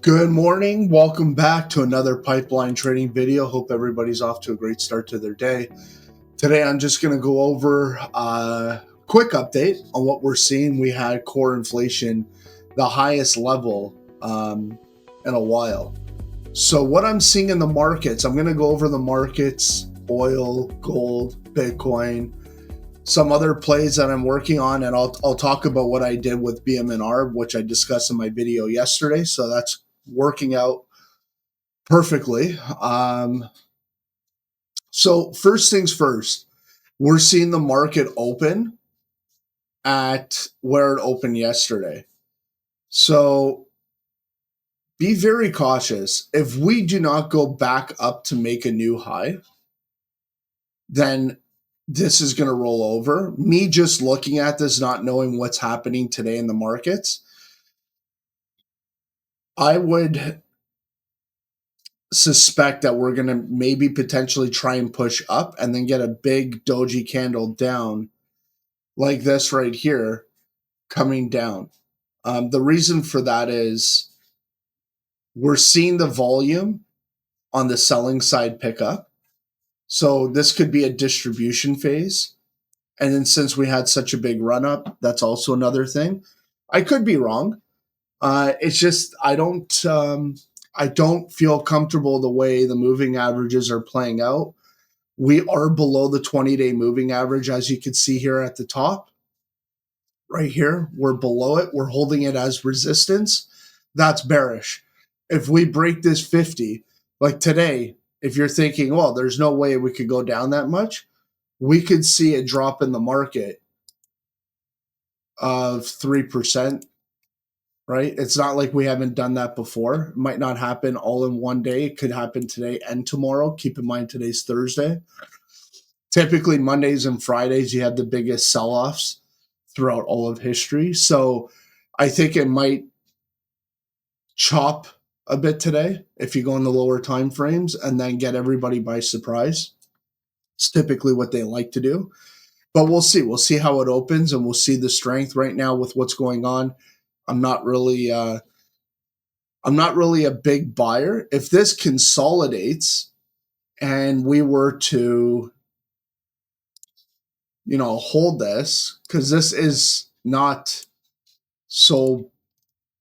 Good morning. Welcome back to another pipeline trading video. Hope everybody's off to a great start to their day. Today, I'm just going to go over a quick update on what we're seeing. We had core inflation, the highest level in a while. So what I'm seeing in the markets, I'm going to go over the markets, oil, gold, Bitcoin, some other plays that I'm working on, and I'll talk about what I did with BMNR, which I discussed in my video yesterday. So that's working out perfectly. So first things first, we're seeing the market open at where it opened yesterday. So be very cautious. If we do not go back up to make a new high, then this is going to roll over. Me just looking at this, not knowing what's happening today in the markets, I would suspect that we're going to maybe potentially try and push up and then get a big doji candle down like this right here coming down. The reason for that is we're seeing the volume on the selling side pick up. So this could be a distribution phase. And then since we had such a big run up, that's also another thing. I could be wrong. It's just I don't feel comfortable the way the moving averages are playing out. We are below the 20-day moving average, as you can see here at the top. Right here, we're below it. We're holding it as resistance. That's bearish. If we break this 50, like today, if you're thinking, well, there's no way we could go down that much, we could see a drop in the market of 3%, right? It's not like we haven't done that before. It might not happen all in one day. It could happen today and tomorrow. Keep in mind, today's Thursday. Typically, Mondays and Fridays, you have the biggest sell-offs throughout all of history. So I think it might chop a bit today if you go in the lower time frames and then get everybody by surprise. It's typically what they like to do. But we'll see. We'll see how it opens and we'll see the strength right now with what's going on. I'm not really a big buyer. If this consolidates and we were to hold this, because this is not so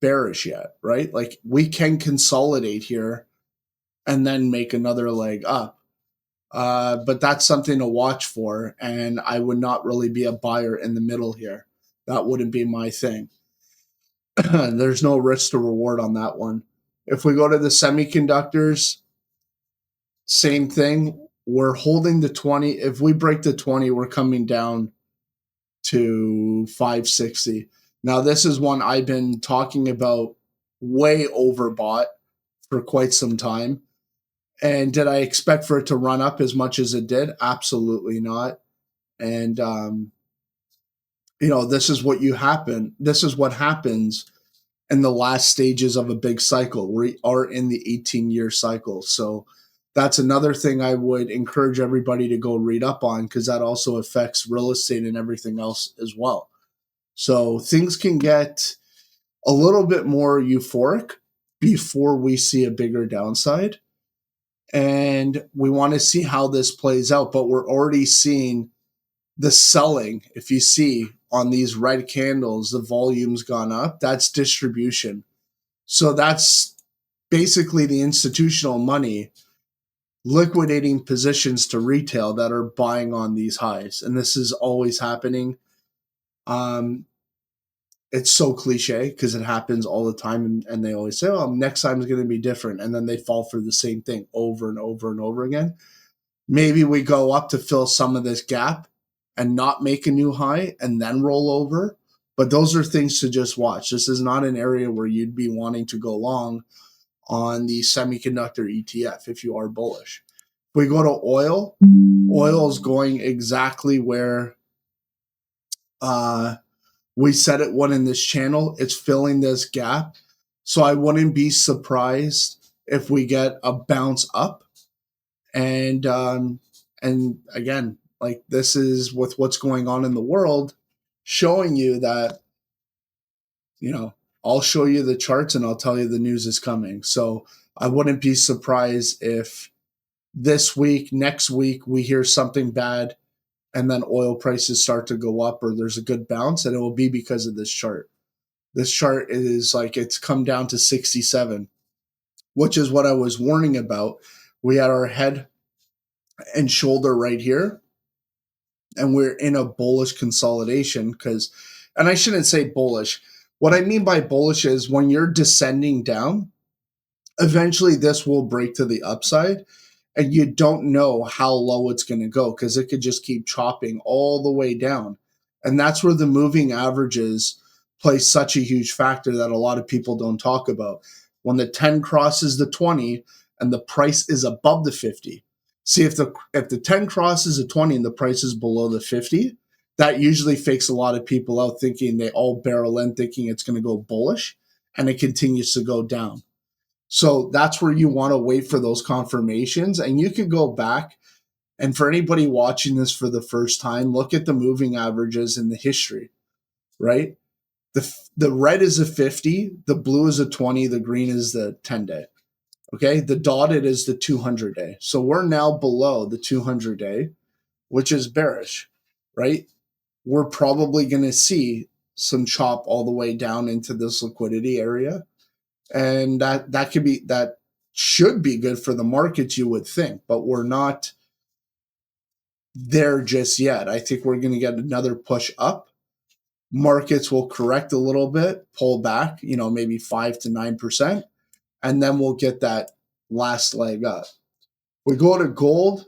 bearish yet, right? Like we can consolidate here and then make another leg up. But that's something to watch for. And I would not really be a buyer in the middle here. That wouldn't be my thing. There's no risk to reward on that one. If we go to the semiconductors, same thing. We're holding the 20. If we break the 20, we're coming down to 560. Now, this is one I've been talking about way overbought for quite some time. And did I expect for it to run up as much as it did? Absolutely not. And, this is what happens in the last stages of a big cycle. We are in the 18-year cycle. So that's another thing I would encourage everybody to go read up on, because that also affects real estate and everything else as well. So things can get a little bit more euphoric before we see a bigger downside. And we want to see how this plays out. But we're already seeing the selling. If you see on these red candles, the volume's gone up. That's distribution. So that's basically the institutional money liquidating positions to retail that are buying on these highs. And this is always happening. It's so cliche because it happens all the time. And they always say, oh, next time is going to be different. And then they fall for the same thing over and over and over again. Maybe we go up to fill some of this gap and not make a new high and then roll over. But those are things to just watch. This is not an area where you'd be wanting to go long on the semiconductor ETF if you are bullish. If we go to oil, oil is going exactly where we said it would in this channel. It's filling this gap. So I wouldn't be surprised if we get a bounce up. And again, like this is with what's going on in the world, showing you that, I'll show you the charts and I'll tell you the news is coming. So I wouldn't be surprised if this week, next week, we hear something bad and then oil prices start to go up or there's a good bounce, and it will be because of this chart. This chart is like it's come down to 67, which is what I was warning about. We had our head and shoulder right here, and we're in a bullish consolidation because, and I shouldn't say bullish. What I mean by bullish is when you're descending down, eventually this will break to the upside, and you don't know how low it's going to go because it could just keep chopping all the way down. And that's where the moving averages play such a huge factor that a lot of people don't talk about. When the 10 crosses the 20 and the price is above the 50. See, if the 10 crosses the 20 and the price is below the 50, that usually fakes a lot of people out thinking they all barrel in thinking it's going to go bullish, and it continues to go down. So that's where you want to wait for those confirmations. And you could go back, and for anybody watching this for the first time, look at the moving averages in the history, right? The red is a 50, the blue is a 20, the green is the 10-day. Okay, the dotted is the 200-day. So we're now below the 200-day, which is bearish, right? We're probably going to see some chop all the way down into this liquidity area. And that should be good for the markets, you would think, but we're not there just yet. I think we're going to get another push up. Markets will correct a little bit, pull back, maybe 5 to 9%, and then we'll get that last leg up. We go to gold,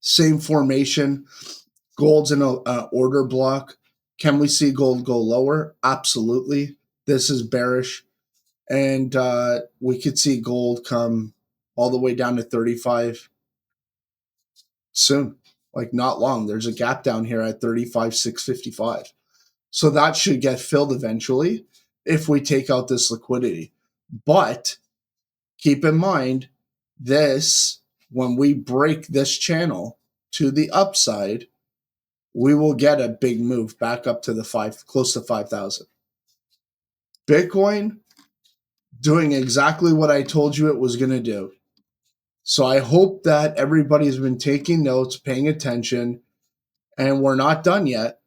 same formation. Gold's in an order block. Can we see gold go lower? Absolutely. This is bearish. And we could see gold come all the way down to 35 soon, like not long. There's a gap down here at 35,655. So that should get filled eventually if we take out this liquidity. But keep in mind, when we break this channel to the upside, we will get a big move back up to close to 5,000. Bitcoin doing exactly what I told you it was going to do. So I hope that everybody's been taking notes, paying attention, and we're not done yet.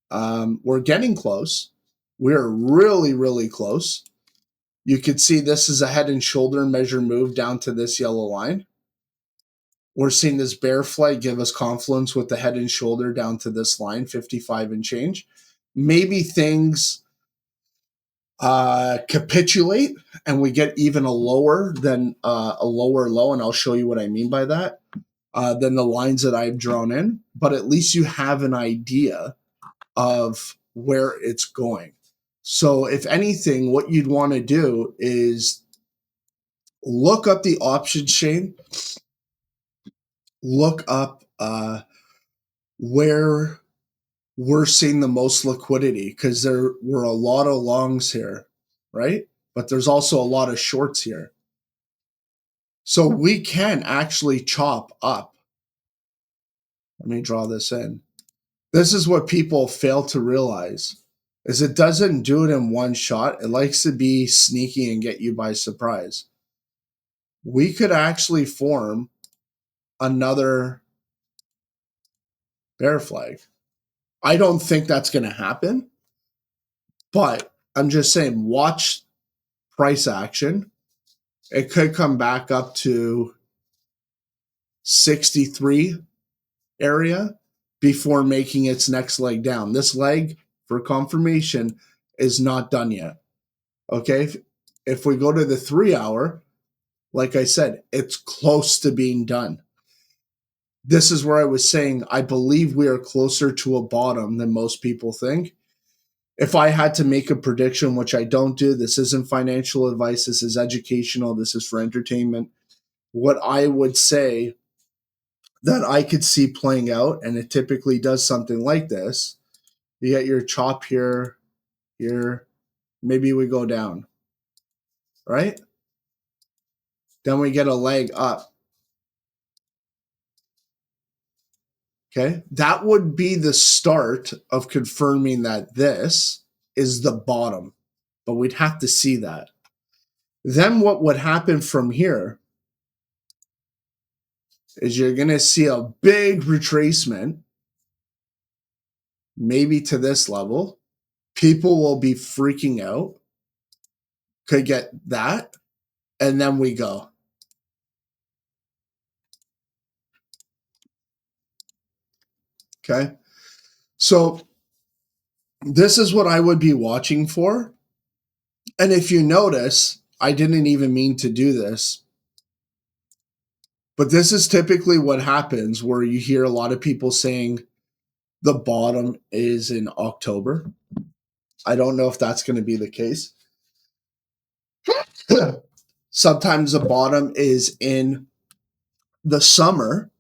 We're getting close. We're really, really close. You could see this is a head and shoulder measure move down to this yellow line. We're seeing this bear flag give us confluence with the head and shoulder down to this line, 55 and change. Maybe things capitulate and we get even a lower low, and I'll show you what I mean by that, than the lines that I've drawn in. But at least you have an idea of where it's going. So if anything, what you'd want to do is look up the options chain, look up where we're seeing the most liquidity, because there were a lot of longs here, right? But there's also a lot of shorts here. So we can actually chop up. Let me draw this in. This is what people fail to realize, is it doesn't do it in one shot. It likes to be sneaky and get you by surprise. We could actually form another bear flag. I don't think that's going to happen, but I'm just saying, watch price action. It could come back up to 63 area before making its next leg down. This leg, for confirmation, is not done yet. Okay? If we go to the 3 hour, like I said, it's close to being done. This is where I was saying I believe we are closer to a bottom than most people think. If I had to make a prediction, which I don't do, this isn't financial advice, this is educational, this is for entertainment. What I would say that I could see playing out, and it typically does something like this. You get your chop here, maybe we go down, right? Then we get a leg up. Okay, that would be the start of confirming that this is the bottom. but we'd have to see that. Then what would happen from here is you're going to see a big retracement, maybe to this level. People will be freaking out, could get that, and then we go. Okay. So this is what I would be watching for. And if you notice, I didn't even mean to do this, but this is typically what happens where you hear a lot of people saying the bottom is in October. I don't know if that's going to be the case. Sometimes the bottom is in the summer,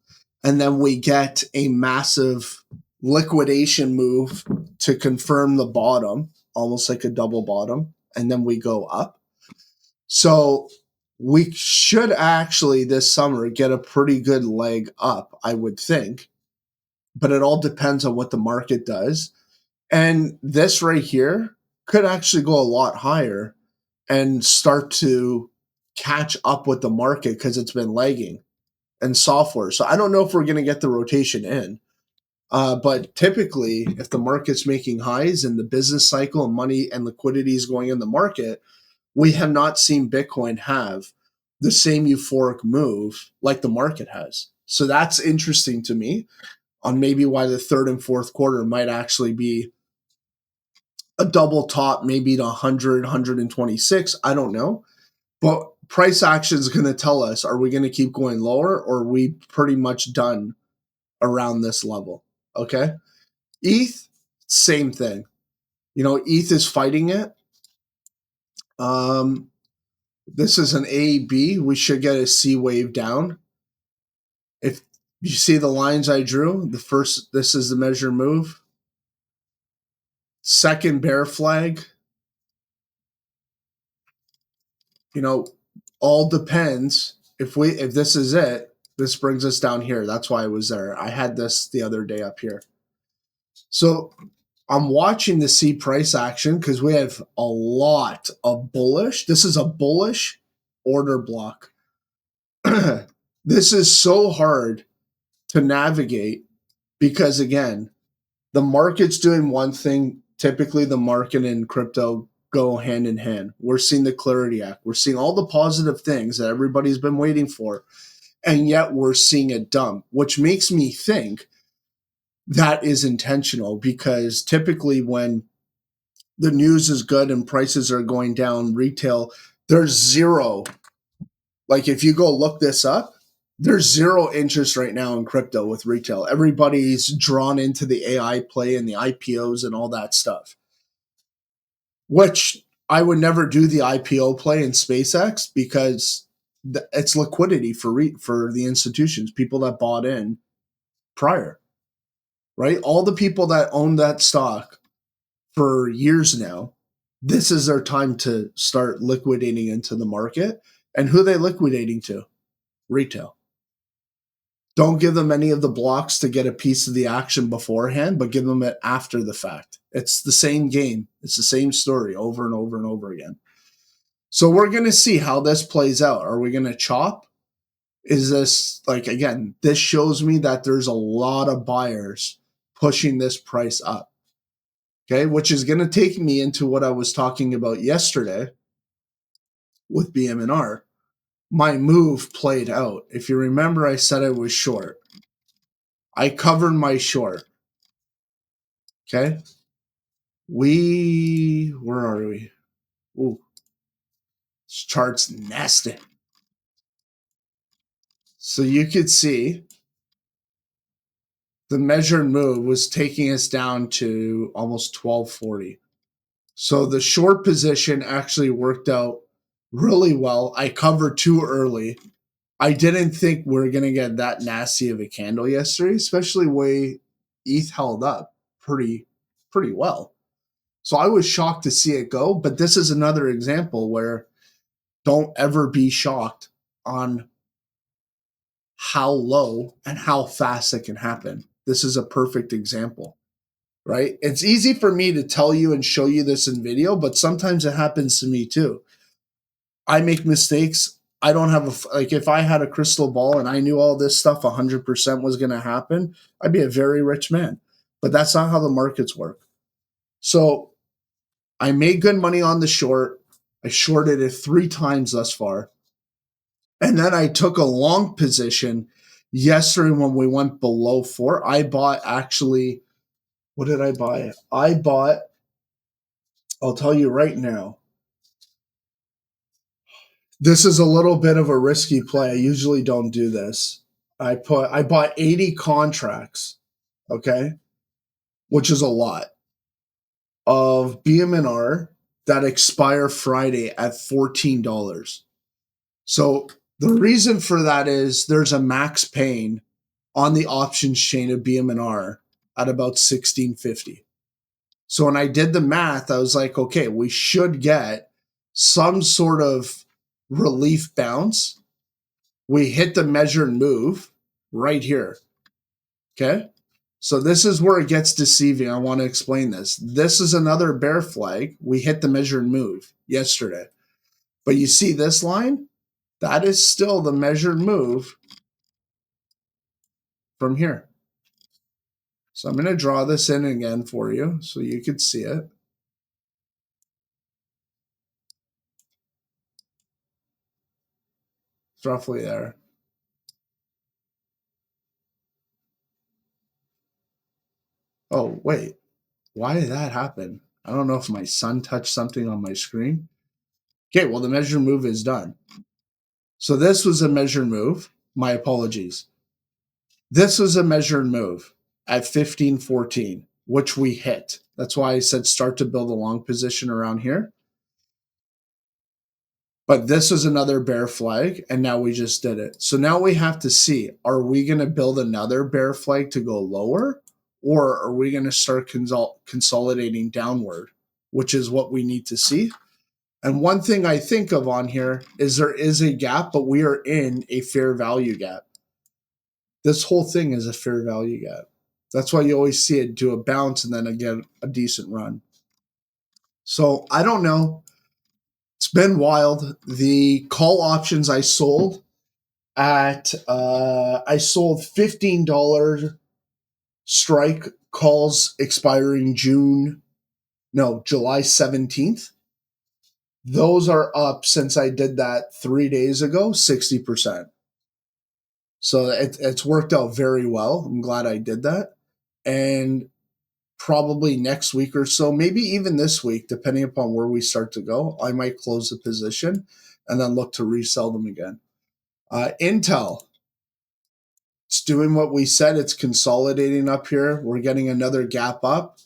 and then we get a massive liquidation move to confirm the bottom, almost like a double bottom, and then we go up. So we should actually this summer get a pretty good leg up, I would think, but it all depends on what the market does. And this right here could actually go a lot higher and start to catch up with the market because it's been lagging and software. So I don't know if we're going to get the rotation in. But typically, if the market's making highs and the business cycle and money and liquidity is going in the market, we have not seen Bitcoin have the same euphoric move like the market has. So that's interesting to me on maybe why the third and fourth quarter might actually be a double top, maybe to 100, 126. I don't know. But price action is going to tell us, are we going to keep going lower or are we pretty much done around this level? Okay. ETH, same thing. You know, ETH is fighting it. This is an A, B. We should get a C wave down. If you see the lines I drew, the first, this is the measure move. Second bear flag. You know, all depends. If this is it, this brings us down here. That's why I was there. I had this the other day up here. So I'm watching to see price action because we have a lot of bullish. This is a bullish order block. This is so hard to navigate because, again, the market's doing one thing. Typically, the market and crypto go hand in hand. We're seeing the Clarity Act. We're seeing all the positive things that everybody's been waiting for, and yet we're seeing a dump, which makes me think that is intentional because typically when the news is good and prices are going down retail, there's zero. Like if you go look this up, there's zero interest right now in crypto with retail. Everybody's drawn into the AI play and the IPOs and all that stuff, which I would never do the IPO play in SpaceX because it's liquidity for the institutions, people that bought in prior, right? All the people that own that stock for years now, this is their time to start liquidating into the market. And who are they liquidating to? Retail. Don't give them any of the blocks to get a piece of the action beforehand, but give them it after the fact. It's the same game. It's the same story over and over and over again. So we're going to see how this plays out. Are we going to chop? Is this, like, again, this shows me that there's a lot of buyers pushing this price up. Okay, which is going to take me into what I was talking about yesterday with BMNR. My move played out. If you remember, I said I was short. I covered my short. Okay. Where are we? Ooh, this chart's nasty. So you could see the measured move was taking us down to almost 1240. So the short position actually worked out really well. I covered too early. I didn't think we are going to get that nasty of a candle yesterday, especially way ETH held up pretty well. So I was shocked to see it go, but this is another example where don't ever be shocked on how low and how fast it can happen. This is a perfect example, right? It's easy for me to tell you and show you this in video, but sometimes it happens to me too. I make mistakes. I don't have like, if I had a crystal ball and I knew all this stuff 100% was going to happen, I'd be a very rich man. But that's not how the markets work. So I made good money on the short. I shorted it 3 times thus far. And then I took a long position yesterday when we went below 4. I bought, actually, what did I buy? I bought, I'll tell you right now, this is a little bit of a risky play. I usually don't do this. I bought 80 contracts, okay, which is a lot, of BMNR that expire Friday at $14. So the reason for that is there's a max pain on the options chain of BMNR at about 1650. So when I did the math, I was like, okay, we should get some sort of relief bounce. We hit the measured move right here. Okay. So this is where it gets deceiving. I want to explain this. This is another bear flag. We hit the measured move yesterday. But you see this line? That is still the measured move from here. So I'm going to draw this in again for you so you could see it. It's roughly there. Oh, wait. Why did that happen? I don't know if my son touched something on my screen. Okay, well, the measure move is done. So this was a measured move. My apologies. This was a measured move at 1514, which we hit. That's why I said start to build a long position around here. But this was another bear flag, and now we just did it. So now we have to see, are we going to build another bear flag to go lower, or are we going to start consolidating downward, which is what we need to see. And one thing I think of on here is there is a gap, but we are in a fair value gap. This whole thing is a fair value gap. That's why you always see it do a bounce and then again a decent run. So I don't know. It's been wild. The call options I sold at I sold $15 strike calls expiring July 17th. Those are up since I did that 3 days ago, 60%. So it's worked out very well. I'm glad I did that. And probably next week or so, maybe even this week, depending upon where we start to go, I might close the position and then look to resell them again. Intel, it's doing what we said. It's consolidating up here. We're getting another gap up.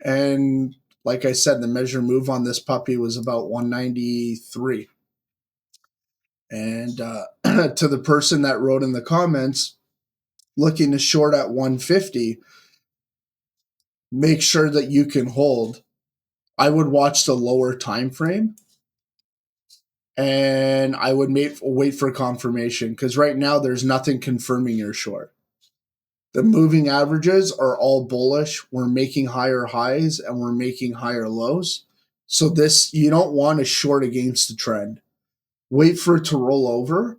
And like I said, the measure move on this puppy was about 193. And to the person that wrote in the comments, looking to short at 150, make sure that you can hold. I would watch the lower time frame, and I would wait for confirmation, because right now there's nothing confirming your short. The moving averages are all bullish. We're making higher highs and we're making higher lows. So this, you don't want to short against the trend. Wait for it to roll over,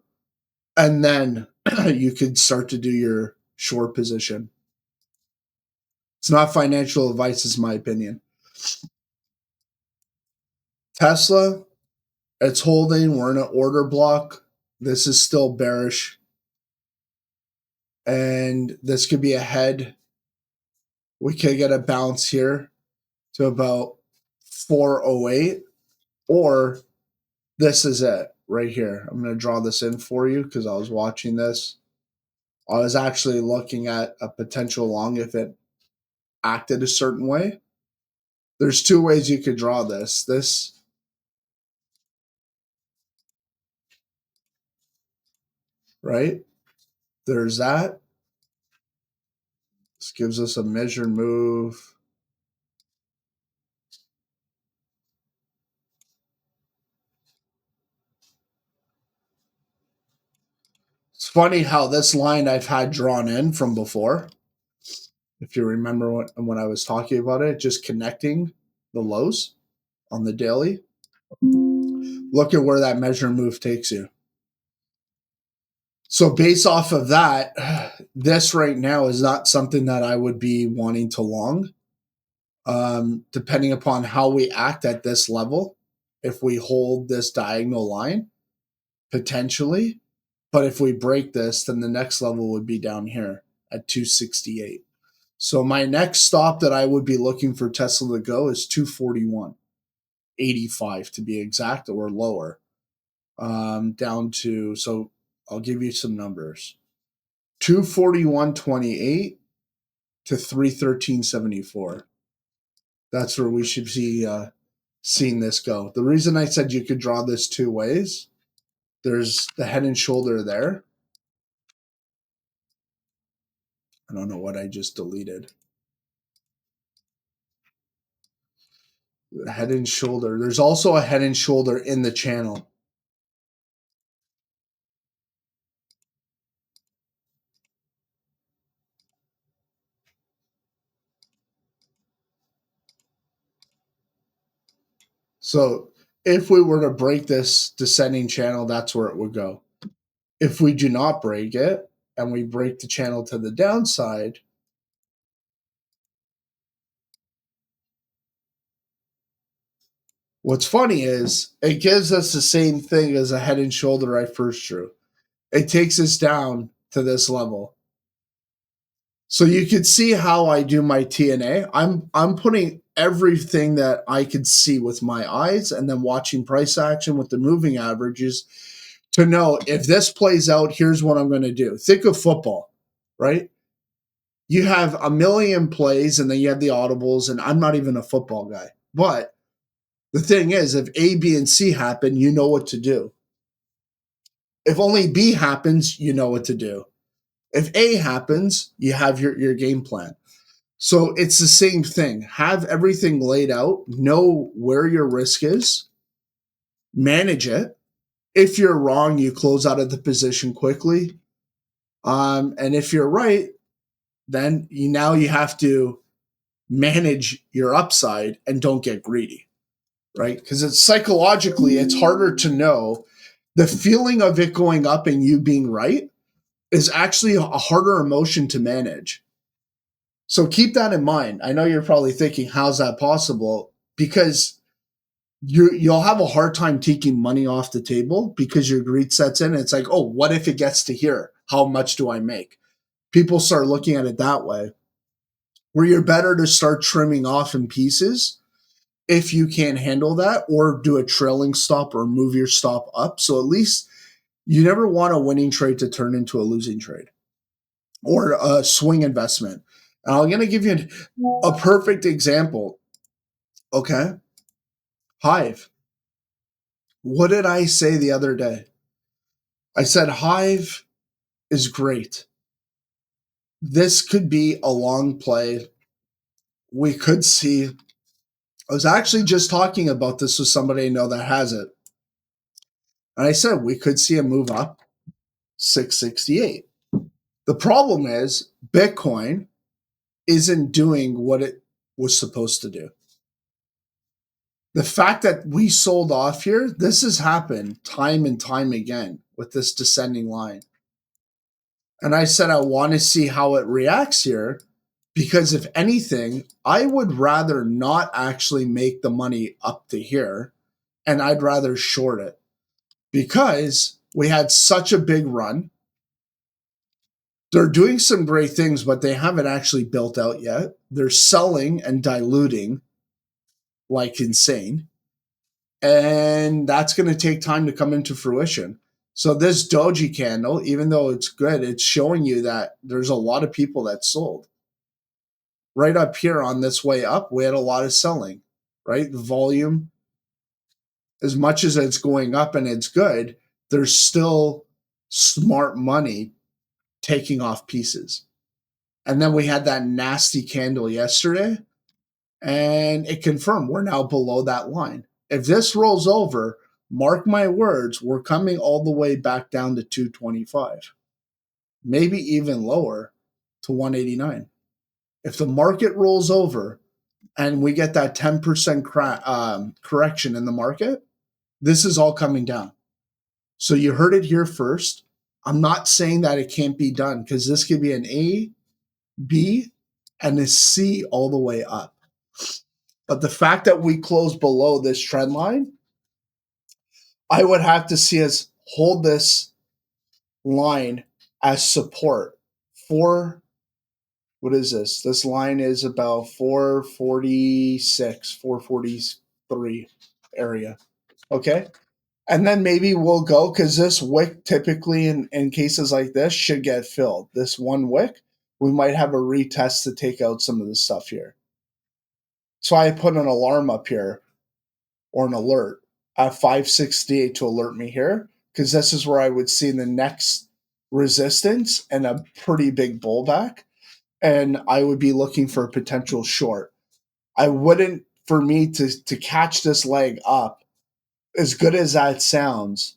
and then you could start to do your short position. It's not financial advice, is my opinion. Tesla, it's holding. We're in an order block. This is still bearish. And this could be a head. We could get a bounce here to about 408, or this is it right here. I'm going to draw this in for you because I was watching this. I was actually looking at a potential long if it acted a certain way. There's 2 ways you could draw this. This, right? There's that. This gives us a measured move. It's funny how this line I've had drawn in from before. If you remember when I was talking about it, just connecting the lows on the daily, look at where that measure move takes you. So based off of that, this right now is not something that I would be wanting to long. Depending upon how we act at this level, if we hold this diagonal line, potentially. But if we break this, then the next level would be down here at 268. So my next stop that I would be looking for Tesla to go is 241.85 to be exact, or lower. Down to, so I'll give you some numbers. 241.28 to 313.74. That's where we should be seeing this go. The reason I said you could draw this two ways, there's the head and shoulder there. I don't know what I just deleted. The head and shoulder. There's also a head and shoulder in the channel. So if we were to break this descending channel, that's where it would go. If we do not break it and we break the channel to the downside, what's funny is it gives us the same thing as a head and shoulder I first drew. It takes us down to this level. So you could see how I do my TNA. I'm putting everything that I could see with my eyes and then watching price action with the moving averages to know if this plays out, here's what I'm going to do. Think of football, right? You have a million plays and then you have the audibles, and I'm not even a football guy. But the thing is, if A, B, and C happen, you know what to do. If only B happens, you know what to do. If A happens, you have your game plan. So it's the same thing. Have everything laid out, know where your risk is, manage it. If you're wrong, you close out of the position quickly. And if you're right, then you have to manage your upside and don't get greedy, right? Because it's psychologically, it's harder to know. The feeling of it going up and you being right is actually a harder emotion to manage. So keep that in mind. I know you're probably thinking, how's that possible? Because you'll have a hard time taking money off the table because your greed sets in. It's like, oh, what if it gets to here? How much do I make? People start looking at it that way, where you're better to start trimming off in pieces if you can't handle that, or do a trailing stop or move your stop up. So at least you never want a winning trade to turn into a losing trade or a swing investment. And I'm going to give you a perfect example. Okay. Hive. What did I say the other day? I said Hive is great. This could be a long play. We could see. I was actually just talking about this with somebody I know that has it. And I said we could see a move up 668. The problem is Bitcoin isn't doing what it was supposed to do. The fact that we sold off here, this has happened time and time again with this descending line. And I said I want to see how it reacts here, because if anything, I would rather not actually make the money up to here, and I'd rather short it because we had such a big run. They're doing some great things, but they haven't actually built out yet. They're selling and diluting like insane. And that's going to take time to come into fruition. So this doji candle, even though it's good, it's showing you that there's a lot of people that sold. Right up here on this way up, we had a lot of selling, right? The volume, as much as it's going up and it's good, there's still smart money taking off pieces. And then we had that nasty candle yesterday, and it confirmed we're now below that line. If this rolls over, mark my words, we're coming all the way back down to 225, maybe even lower to 189. If the market rolls over and we get that 10% correction in the market, this is all coming down. So you heard it here first. I'm not saying that it can't be done, because this could be an A, B, and a C all the way up. But the fact that we close below this trend line, I would have to see us hold this line as support for, what is this? This line is about 446, 443 area. Okay. And then maybe we'll go, because this wick typically in cases like this should get filled. This one wick, we might have a retest to take out some of the stuff here. So I put an alarm up here, or an alert at 568 to alert me here, because this is where I would see the next resistance and a pretty big pullback. And I would be looking for a potential short. I wouldn't, for me to catch this leg up, as good as that sounds,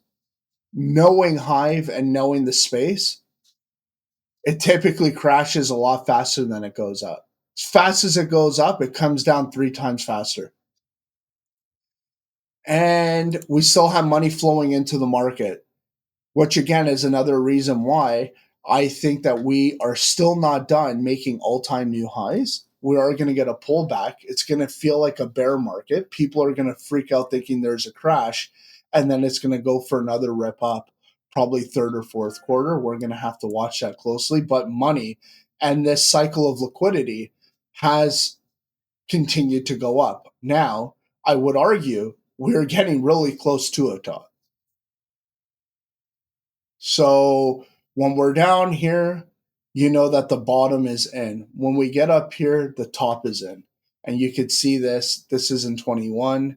knowing HIVE and knowing the space, it typically crashes a lot faster than it goes up. As fast as it goes up, it comes down 3 times faster. And we still have money flowing into the market, which again is another reason why I think that we are still not done making all-time new highs. We are going to get a pullback. It's going to feel like a bear market. People are going to freak out thinking there's a crash, and then it's going to go for another rip up, probably third or fourth quarter. We're going to have to watch that closely. But money and this cycle of liquidity has continued to go up. Now, I would argue we're getting really close to a top. So when we're down here, you know that the bottom is in. When we get up here, the top is in. And you could see this. This is in 21.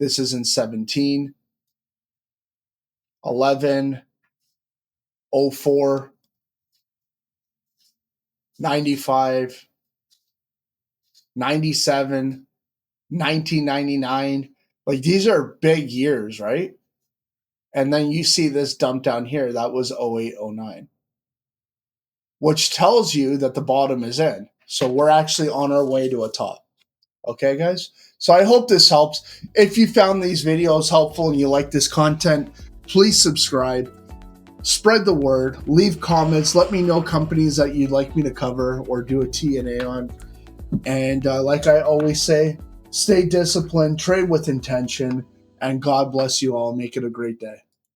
This is in 17, 11, 04, 95, 97, 1999. Like, these are big years, right? And then you see this dump down here. That was 08, 09. Which tells you that the bottom is in. So we're actually on our way to a top. Okay, guys? So I hope this helps. If you found these videos helpful and you like this content, please subscribe, spread the word, leave comments, let me know companies that you'd like me to cover or do a T&A on. And like I always say, stay disciplined, trade with intention, and God bless you all. Make it a great day.